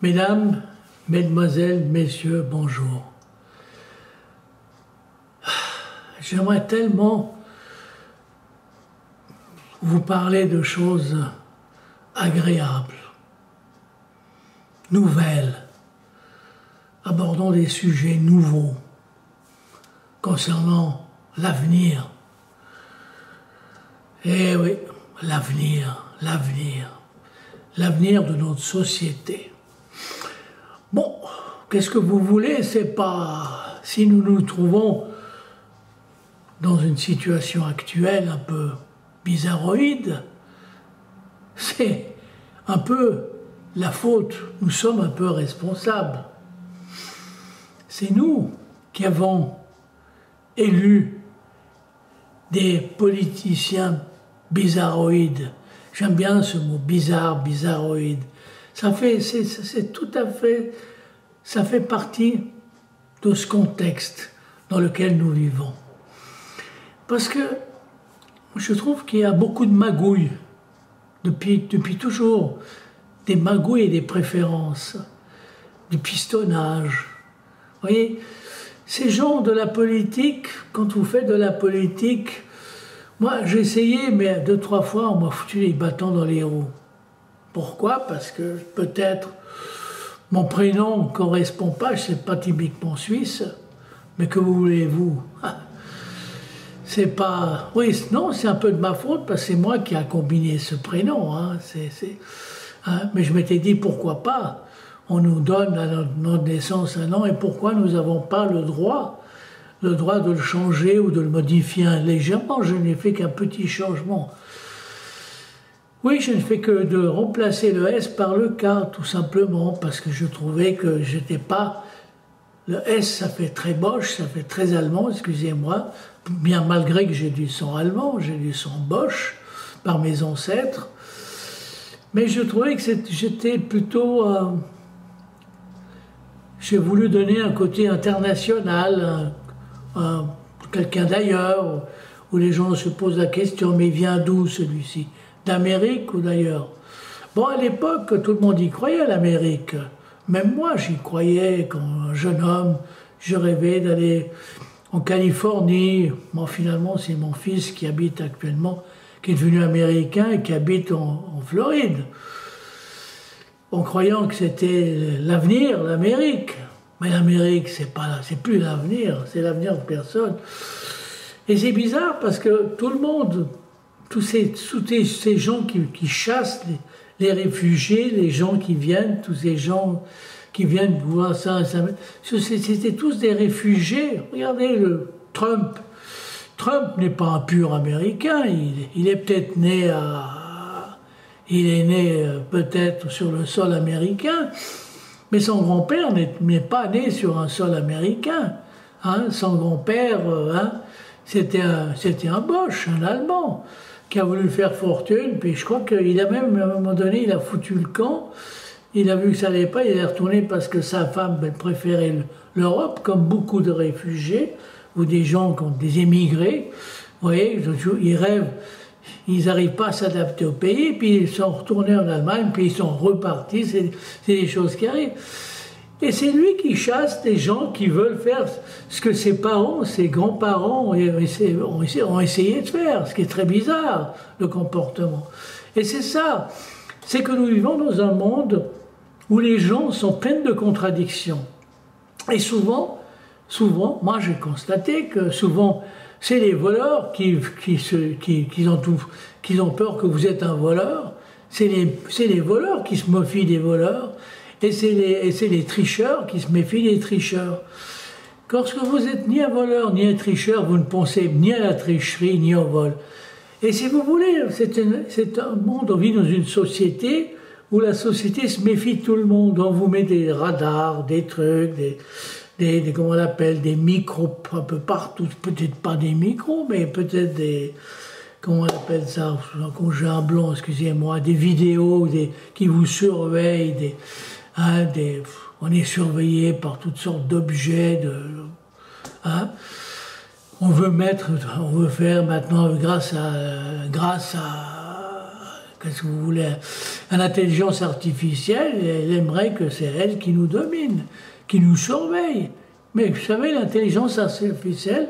Mesdames, Mesdemoiselles, Messieurs, bonjour. J'aimerais tellement vous parler de choses agréables, nouvelles, abordons des sujets nouveaux concernant l'avenir. Eh oui, l'avenir de notre société. Bon, qu'est-ce que vous voulez? C'est pas... Si nous nous trouvons dans une situation actuelle un peu bizarroïde, c'est un peu la faute. Nous sommes un peu responsables. C'est nous qui avons élu des politiciens bizarroïdes. J'aime bien ce mot bizarre, bizarroïde. C'est tout à fait, ça fait partie de ce contexte dans lequel nous vivons. Parce que je trouve qu'il y a beaucoup de magouilles, depuis toujours, des magouilles et des préférences, du pistonnage. Vous voyez, ces gens de la politique, quand vous faites de la politique, moi j'ai essayé, mais 2-3 fois on m'a foutu les bâtons dans les roues. Pourquoi? Parce que peut-être mon prénom ne correspond pas, je ne sais pas typiquement suisse, mais que voulez-vous? C'est pas... Oui, non, c'est un peu de ma faute, parce que c'est moi qui a combiné ce prénom. Mais je m'étais dit, pourquoi pas? On nous donne à notre naissance un nom, et pourquoi nous n'avons pas le droit de le changer ou de le modifier légèrement? Je n'ai fait qu'un petit changement. Oui, je ne fais que de remplacer le S par le K, tout simplement, parce que je trouvais que j'étais pas... Le S, ça fait très boche, ça fait très allemand, excusez-moi, bien malgré que j'ai du sang allemand, j'ai du sang boche, par mes ancêtres. Mais je trouvais que j'étais plutôt... j'ai voulu donner un côté international, quelqu'un d'ailleurs, où les gens se posent la question, mais il vient d'où celui-ci? D'Amérique ou d'ailleurs? Bon, à l'époque, tout le monde y croyait à l'Amérique. Même moi, j'y croyais quand jeune homme, je rêvais d'aller en Californie. Bon, finalement, c'est mon fils qui habite actuellement, qui est devenu américain et qui habite en Floride. En croyant que c'était l'avenir, l'Amérique. Mais l'Amérique, c'est plus l'avenir, c'est l'avenir de personne. Et c'est bizarre parce que tout le monde, tous ces gens qui chassent les réfugiés, les gens qui viennent, tous ces gens qui viennent voir ça c'était tous des réfugiés. Regardez le Trump. Trump n'est pas un pur Américain, il est peut-être né il est né peut-être sur le sol américain, mais son grand-père n'est pas né sur un sol américain. Son grand-père, c'était un Boche, un Allemand, qui a voulu faire fortune, puis je crois qu'il a même, à un moment donné, il a foutu le camp, il a vu que ça n'allait pas, il est retourné parce que sa femme préférait l'Europe, comme beaucoup de réfugiés, ou des gens, des émigrés. Vous voyez, ils rêvent, ils n'arrivent pas à s'adapter au pays, puis ils sont retournés en Allemagne, puis ils sont repartis, c'est des choses qui arrivent. Et c'est lui qui chasse des gens qui veulent faire ce que ses parents, ses grands-parents ont essayé de faire, ce qui est très bizarre, le comportement. Et c'est ça, c'est que nous vivons dans un monde où les gens sont pleins de contradictions. Et souvent, moi j'ai constaté que souvent, c'est les voleurs qui ont peur que vous êtes un voleur, c'est les voleurs qui se méfient des voleurs, et c'est les tricheurs qui se méfient des tricheurs. Lorsque vous n'êtes ni un voleur ni un tricheur, vous ne pensez ni à la tricherie ni au vol. Et si vous voulez, c'est un monde, on vit dans une société où la société se méfie de tout le monde. On vous met des radars, des trucs, comment on appelle, des micros un peu partout. Peut-être pas des micros, mais peut-être des... Comment on appelle ça? Quand j'ai un blanc, excusez-moi, des vidéos qui vous surveillent, on est surveillé par toutes sortes d'objets. On veut faire maintenant, grâce à qu'est-ce que vous voulez? Une intelligence artificielle, elle aimerait que c'est elle qui nous domine, qui nous surveille. Mais vous savez, l'intelligence artificielle,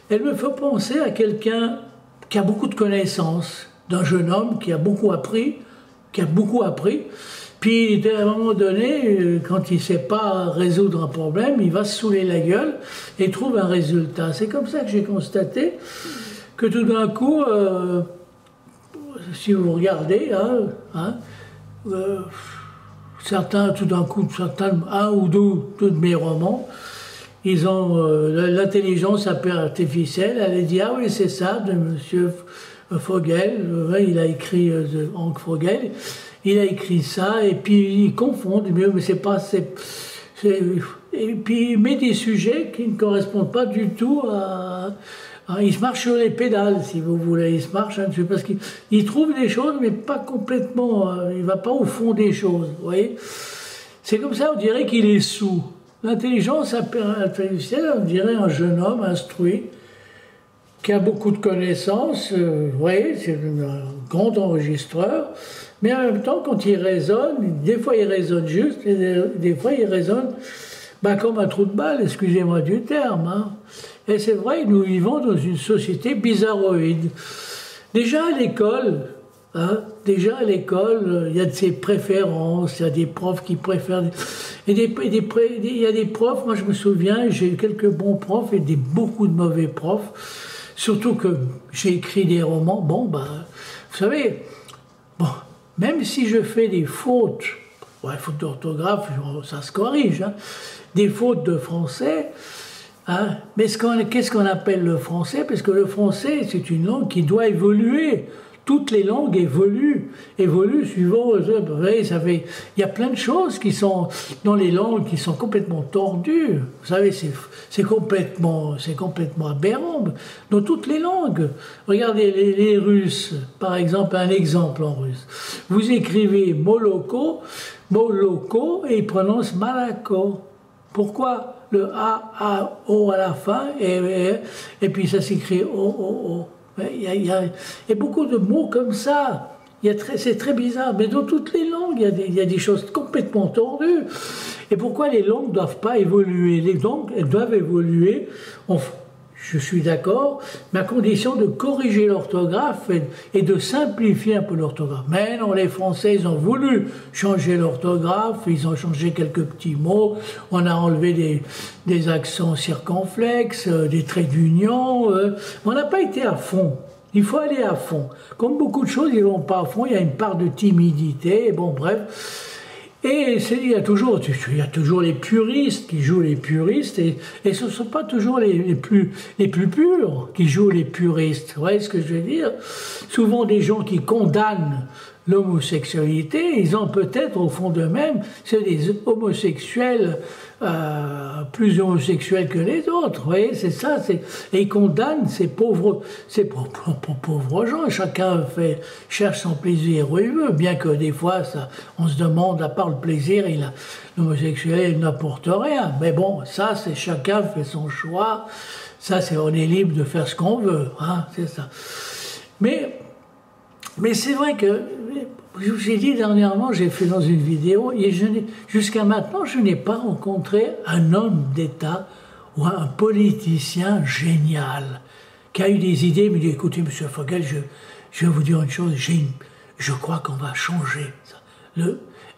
elle me fait penser à quelqu'un qui a beaucoup de connaissances, d'un jeune homme qui a beaucoup appris, puis à un moment donné, quand il ne sait pas résoudre un problème, il va se saouler la gueule et trouve un résultat. C'est comme ça que j'ai constaté que tout d'un coup, si vous regardez, certains, tout d'un coup, un ou deux de mes romans, ils ont l'intelligence artificielle, elle a dit ah oui c'est ça de Monsieur Fogel, il a écrit Hank Fogel, il a écrit ça et puis ils confondent, mais c'est pas et puis il met des sujets qui ne correspondent pas du tout à il se marche sur les pédales, si vous voulez. Il se marche dessus parce qu'il trouve des choses, mais pas complètement. Il ne va pas au fond des choses. Vous voyez, c'est comme ça, on dirait qu'il est sous. L'intelligence artificielle, on dirait un jeune homme instruit, qui a beaucoup de connaissances. Vous voyez, c'est un grand enregistreur. Mais en même temps, quand il raisonne, des fois il raisonne juste, et des fois il raisonne comme un trou de balle, excusez-moi du terme. Hein. Et c'est vrai, nous vivons dans une société bizarroïde. Déjà à l'école, il y a de ses préférences, il y a des profs qui préfèrent... il y a des profs, moi je me souviens, j'ai eu quelques bons profs et beaucoup de mauvais profs. Surtout que j'ai écrit des romans. Vous savez, même si je fais des fautes, fautes d'orthographe, ça se corrige, hein, des fautes de français... mais qu'est-ce qu'on appelle le français? Parce que le français, c'est une langue qui doit évoluer. Toutes les langues évoluent suivant... Vous voyez, il y a plein de choses qui sont dans les langues qui sont complètement tordues. Vous savez, c'est complètement aberrant. Dans toutes les langues. Regardez les Russes, par exemple, un exemple en russe. Vous écrivez moloko, et ils prononcent malako. Pourquoi le A, O à la fin, et puis ça s'écrit O. Il y a beaucoup de mots comme ça. C'est très bizarre. Mais dans toutes les langues, il y a des choses complètement tordues. Et pourquoi les langues ne doivent pas évoluer? Les langues, elles doivent évoluer. Je suis d'accord, mais à condition de corriger l'orthographe et de simplifier un peu l'orthographe. Mais non, les Français, ils ont voulu changer l'orthographe, ils ont changé quelques petits mots, on a enlevé des accents circonflexes, des traits d'union, on n'a pas été à fond. Il faut aller à fond. Comme beaucoup de choses, ils ne vont pas à fond, il y a une part de timidité, bref... Et il y a toujours les puristes qui jouent les puristes, et ce ne sont pas toujours les plus purs qui jouent les puristes. Vous voyez ce que je veux dire? Souvent des gens qui condamnent l'homosexualité, ils ont peut-être au fond d'eux-mêmes, c'est des homosexuels plus homosexuels que les autres. Vous voyez, c'est ça. Et ils condamnent ces pauvres gens. Chacun cherche son plaisir où il veut, bien que des fois, on se demande, à part le plaisir, l'homosexuel n'apporte rien. Mais bon, ça, c'est chacun fait son choix. Ça, on est libre de faire ce qu'on veut. Hein, c'est ça. Mais c'est vrai que, j'ai dit dernièrement, j'ai fait dans une vidéo, et jusqu'à maintenant, je n'ai pas rencontré un homme d'État ou un politicien génial qui a eu des idées, il me dit, écoutez, monsieur Fogel, je vais vous dire une chose, je crois qu'on va changer.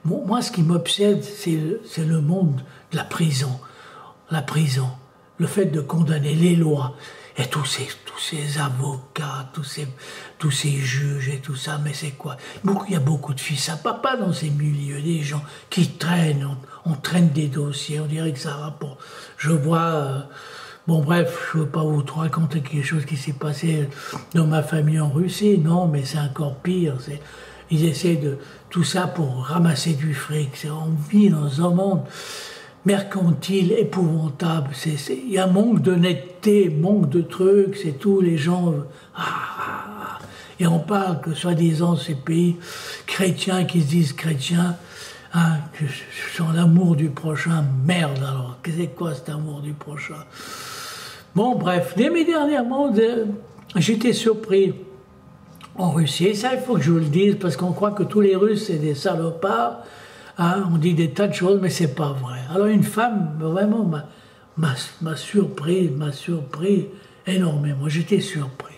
Moi, ce qui m'obsède, c'est le monde de la prison. La prison, le fait de condamner les lois. Et tous ces avocats, tous ces juges et tout ça, mais c'est quoi? Il y a beaucoup de fils à papa dans ces milieux, des gens qui traînent, on traîne des dossiers, on dirait que ça rapporte. Je vois, bref, je ne veux pas vous raconter quelque chose qui s'est passé dans ma famille en Russie, non, mais c'est encore pire, ils essaient de tout ça pour ramasser du fric, on vit dans un monde mercantile, épouvantable, il y a manque d'honnêteté, manque de trucs, c'est tout, les gens... Et on parle que soi-disant ces pays chrétiens qui se disent chrétiens, que sont l'amour du prochain, merde alors, c'est quoi cet amour du prochain? Bref, mais dernièrement, j'étais surpris en Russie. Et ça, il faut que je vous le dise, parce qu'on croit que tous les Russes, c'est des salopards. Hein, on dit des tas de choses, mais c'est pas vrai. Alors une femme, vraiment, m'a surpris énormément. J'étais surpris.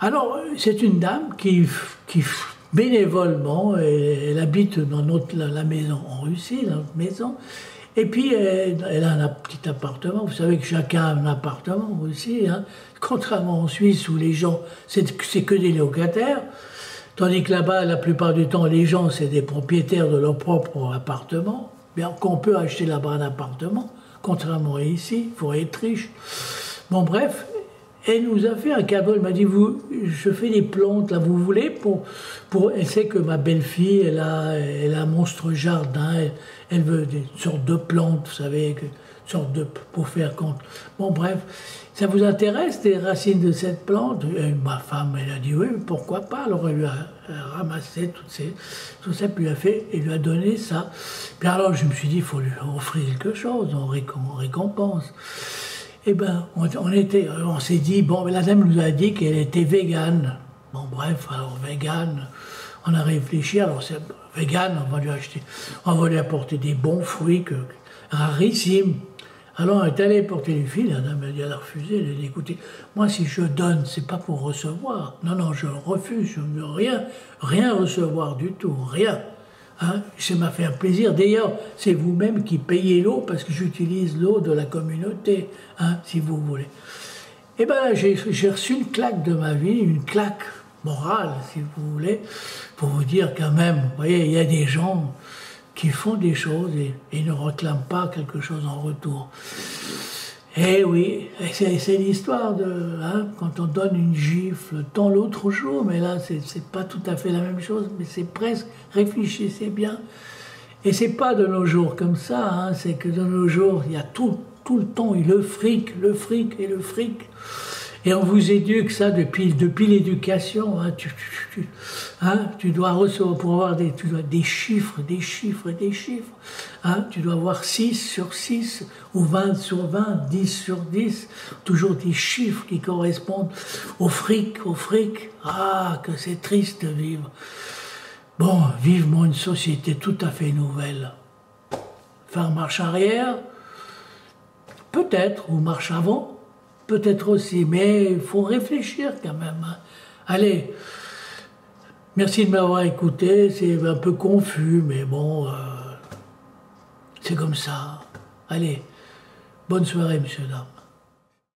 Alors, c'est une dame qui bénévolement, elle habite dans la maison en Russie, notre maison, et puis elle a un petit appartement. Vous savez que chacun a un appartement aussi, hein, contrairement en Suisse où les gens, c'est que des locataires, tandis que là-bas, la plupart du temps, les gens, c'est des propriétaires de leur propre appartement, bien qu'on peut acheter là-bas un appartement, contrairement à ici, il faut être riche. Bon, bref. Elle nous a fait un cadeau, elle m'a dit, je fais des plantes, là, vous voulez elle sait que ma belle-fille, elle a un monstre jardin, elle veut des sortes de plantes, vous savez, pour faire compte. Bon, bref, ça vous intéresse, les racines de cette plante? Et ma femme, elle a dit, oui, pourquoi pas? Alors elle lui a ramassé tout ça, puis elle lui a donné ça. Puis alors, je me suis dit, il faut lui offrir quelque chose en récompense. Eh bien, on s'est dit, bon, la dame nous a dit qu'elle était végane. Bon, bref, alors végane, on a réfléchi, alors c'est végane, on va lui apporter des bons fruits rarissimes. Alors on est allé porter les filles, la dame elle a refusé, elle a dit, écoutez, moi si je donne, c'est pas pour recevoir. Non, je refuse, je ne veux rien recevoir du tout, rien. Hein, ça m'a fait un plaisir. D'ailleurs, c'est vous-même qui payez l'eau parce que j'utilise l'eau de la communauté, hein, si vous voulez. Et bien là, j'ai reçu une claque de ma vie, une claque morale, si vous voulez, pour vous dire quand même, vous voyez, il y a des gens qui font des choses et ne réclament pas quelque chose en retour. Eh oui, c'est l'histoire de quand on donne une gifle, tant l'autre jour, mais là c'est pas tout à fait la même chose, mais c'est presque, réfléchissez bien. Et c'est pas de nos jours comme ça, hein, c'est que de nos jours, il y a tout le temps, le fric et le fric. Et on vous éduque ça depuis l'éducation. Hein, tu dois recevoir pour avoir des chiffres. Hein, tu dois avoir 6 sur 6 ou 20 sur 20, 10 sur 10. Toujours des chiffres qui correspondent au fric. Ah, que c'est triste de vivre. Bon, vivement une société tout à fait nouvelle. Faire marche arrière, peut-être, ou marche avant. Peut-être aussi, mais il faut réfléchir quand même. Hein. Allez, merci de m'avoir écouté, c'est un peu confus, mais bon, c'est comme ça. Allez, bonne soirée, messieurs, dames.